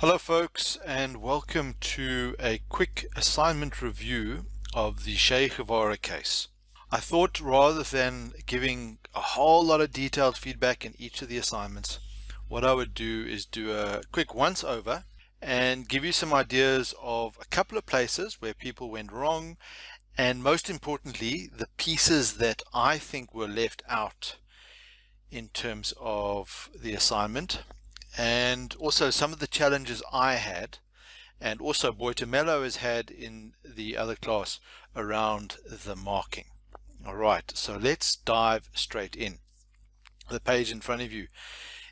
Hello folks, and welcome to a quick assignment review of the Chez Guevarra case. I thought rather than giving a whole lot of detailed feedback in each of the assignments, what I would do is do a quick once over and give you some ideas of a couple of places where people went wrong, and most importantly the pieces that I think were left out in terms of the assignment, and also some of the challenges I had, and also Boitemelo has had in the other class around the marking. All right, so let's dive straight in. The page in front of you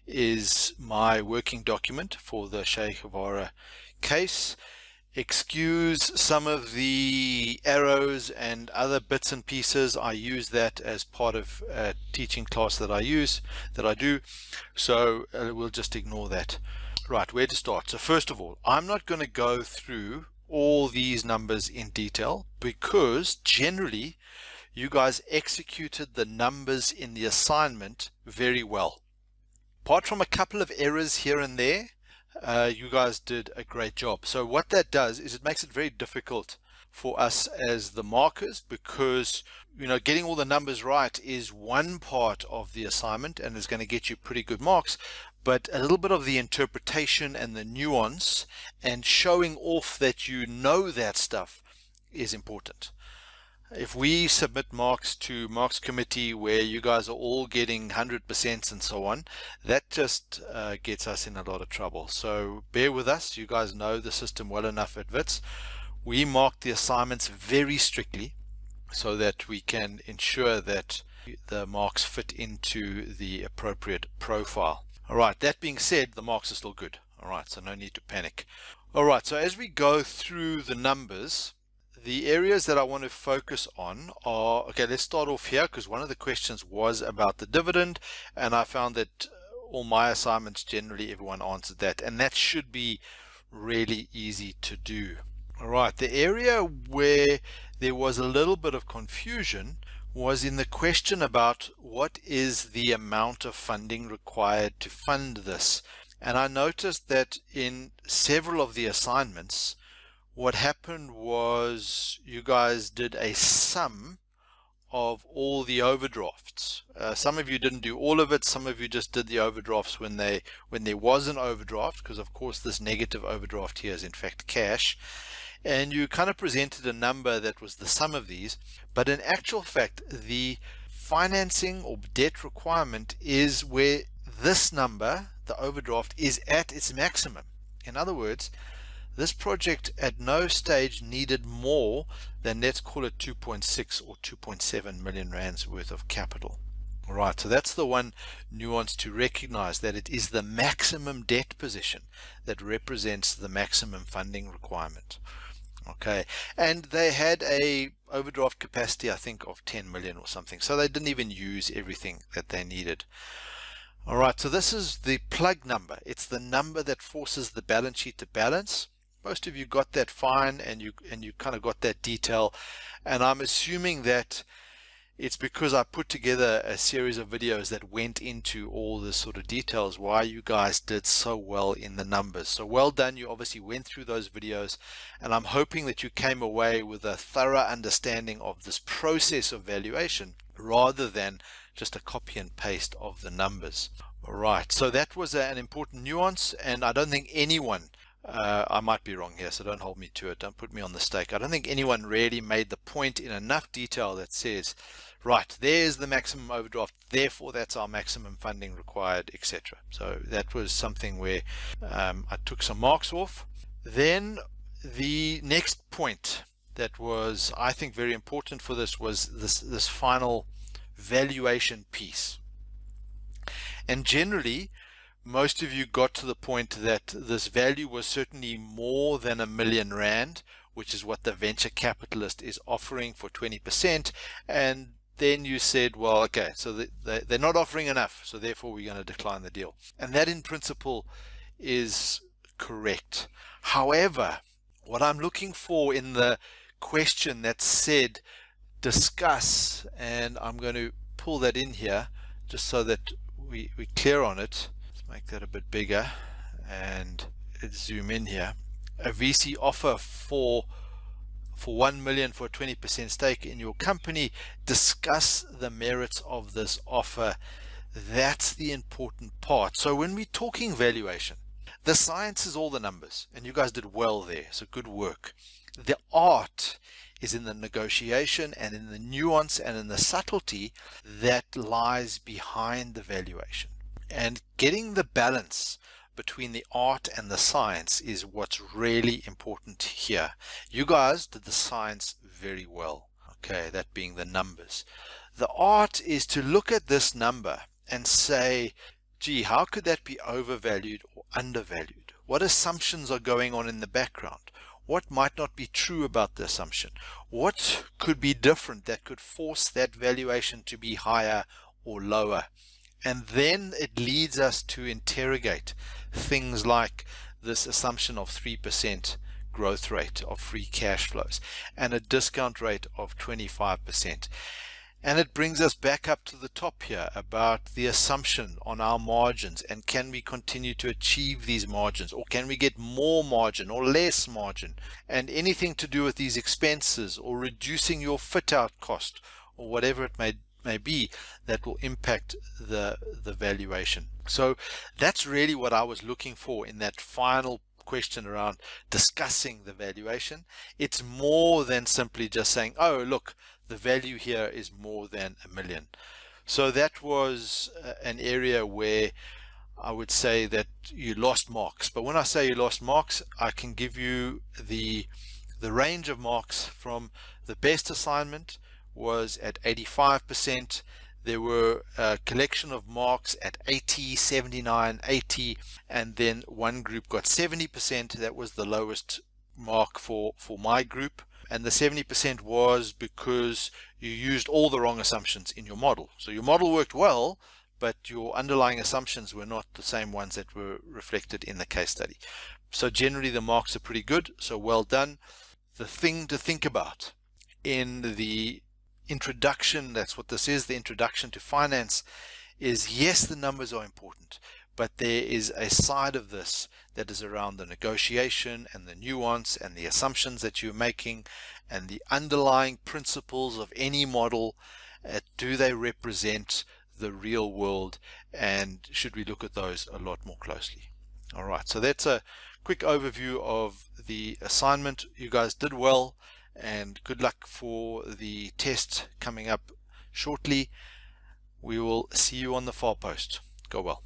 is my working document for the Chez Guevarra case. Excuse some of the arrows and other bits and pieces. I use that as part of a teaching class that I do, so we'll just ignore that. Right, where to start? So first of all, I'm not going to go through all these numbers in detail because generally you guys executed the numbers in the assignment very well. Apart from a couple of errors here and there, you guys did a great job. So what that does is it makes it very difficult for us as the markers, because getting all the numbers right is one part of the assignment and is going to get you pretty good marks, but a little bit of the interpretation and the nuance and showing off that you know that stuff is important. If we submit marks to marks committee where you guys are all getting 100% and so on, that just gets us in a lot of trouble. So bear with us. You guys know the system well enough at Wits. We mark the assignments very strictly so that we can ensure that the marks fit into the appropriate profile. All right, that being said, the marks are still good. All right, so no need to panic. All right, so as we go through the numbers, the areas that I want to focus on are, okay, let's start off here because one of the questions was about the dividend, and I found that all my assignments generally everyone answered that, and that should be really easy to do. All right, the area where there was a little bit of confusion was in the question about what is the amount of funding required to fund this. And I noticed that in several of the assignments what happened was you guys did a sum of all the overdrafts. Some of you didn't do all of it. Some of you just did the overdrafts when there was an overdraft, because of course this negative overdraft here is in fact cash, and you kind of presented a number that was the sum of these. But in actual fact, the financing or debt requirement is where this number, the overdraft, is at its maximum. In other words, this project at no stage needed more than, let's call it 2.6 or 2.7 million rands worth of capital. All right, so that's the one nuance to recognize, that it is the maximum debt position that represents the maximum funding requirement. Okay, and they had a overdraft capacity, I think, of 10 million or something, so they didn't even use everything that they needed. All right, so this is the plug number. It's the number that forces the balance sheet to balance. Most of you got that fine, and you kind of got that detail, and I'm assuming that it's because I put together a series of videos that went into all this sort of details why you guys did so well in the numbers. So well done. You obviously went through those videos, and I'm hoping that you came away with a thorough understanding of this process of valuation rather than just a copy and paste of the numbers. All right, so that was an important nuance, and I don't think anyone, I might be wrong here, so don't hold me to it, don't put me on the stake. I don't think anyone really made the point in enough detail that says, right, there's the maximum overdraft, therefore that's our maximum funding required, etc. So that was something where I took some marks off. Then the next point that was, I think, very important for this was this final valuation piece. And generally most of you got to the point that this value was certainly more than R1 million, which is what the venture capitalist is offering for 20%, and then you said, well, okay, so they're not offering enough, so therefore we're going to decline the deal. And that in principle is correct. However, what I'm looking for in the question that said discuss, and I'm going to pull that in here just so that we're clear on it. Let's make that a bit bigger, and zoom in here, a VC offer for 1 million for a 20% stake in your company. Discuss the merits of this offer. That's the important part. So when we're talking valuation, the science is all the numbers, and you guys did well there, so good work. The art is in the negotiation and in the nuance and in the subtlety that lies behind the valuation. And getting the balance between the art and the science is what's really important here. You guys did the science very well, okay, that being the numbers. The art is to look at this number and say, gee, how could that be overvalued or undervalued? What assumptions are going on in the background? What might not be true about the assumption? What could be different that could force that valuation to be higher or lower? And then it leads us to interrogate things like this assumption of 3% growth rate of free cash flows and a discount rate of 25%. And it brings us back up to the top here about the assumption on our margins, and can we continue to achieve these margins, or can we get more margin or less margin, and anything to do with these expenses or reducing your fit out cost or whatever it may be that will impact the valuation. So that's really what I was looking for in that final question around discussing the valuation. It's more than simply just saying, oh look, the value here is more than $1 million. So that was an area where I would say that you lost marks. But when I say you lost marks, I can give you the range of marks. From the best assignment was at 85%. There were a collection of marks at 80, 79, 80, and then one group got 70%. That was the lowest mark for my group. And the 70% was because you used all the wrong assumptions in your model. So your model worked well, but your underlying assumptions were not the same ones that were reflected in the case study. So generally the marks are pretty good, so well done. The thing to think about in the introduction, that's what this is, the introduction to finance, is yes, the numbers are important, but there is a side of this that is around the negotiation and the nuance and the assumptions that you're making and the underlying principles of any model. Do they represent the real world, and should we look at those a lot more closely? All right, so that's a quick overview of the assignment. You guys did well, and good luck for the test coming up shortly. We will see you on the far post. Go well.